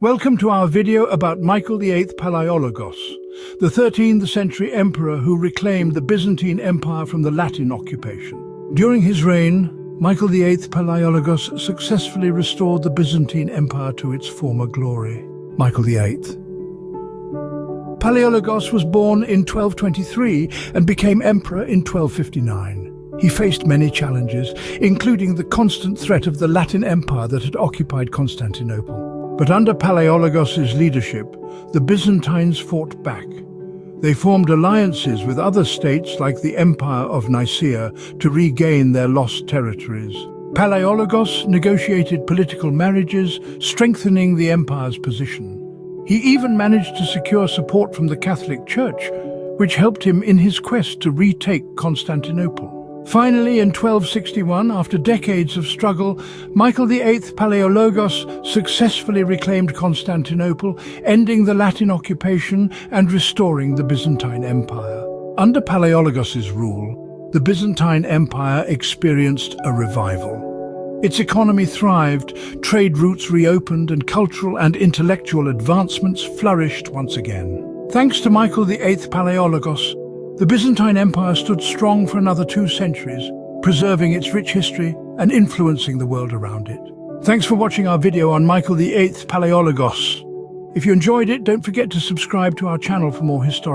Welcome to our video about Michael VIII Palaiologos, the 13th century emperor who reclaimed the Byzantine Empire from the Latin occupation. During his reign, Michael VIII Palaiologos successfully restored the Byzantine Empire to its former glory. Michael VIII Palaiologos was born in 1223 and became emperor in 1259. He faced many challenges, including the constant threat of the Latin Empire that had occupied Constantinople. But under Palaiologos' leadership, the Byzantines fought back. They formed alliances with other states like the Empire of Nicaea to regain their lost territories. Palaiologos negotiated political marriages, strengthening the empire's position. He even managed to secure support from the Catholic Church, which helped him in his quest to retake Constantinople. Finally, in 1261, after decades of struggle, Michael VIII Palaiologos successfully reclaimed Constantinople, ending the Latin occupation and restoring the Byzantine Empire. Under Palaiologos' rule, the Byzantine Empire experienced a revival. Its economy thrived, trade routes reopened, and cultural and intellectual advancements flourished once again. Thanks to Michael VIII Palaiologos, the Byzantine Empire stood strong for another 2 centuries, preserving its rich history and influencing the world around it. Thanks for watching our video on Michael VIII Palaiologos. If you enjoyed it, don't forget to subscribe to our channel for more historical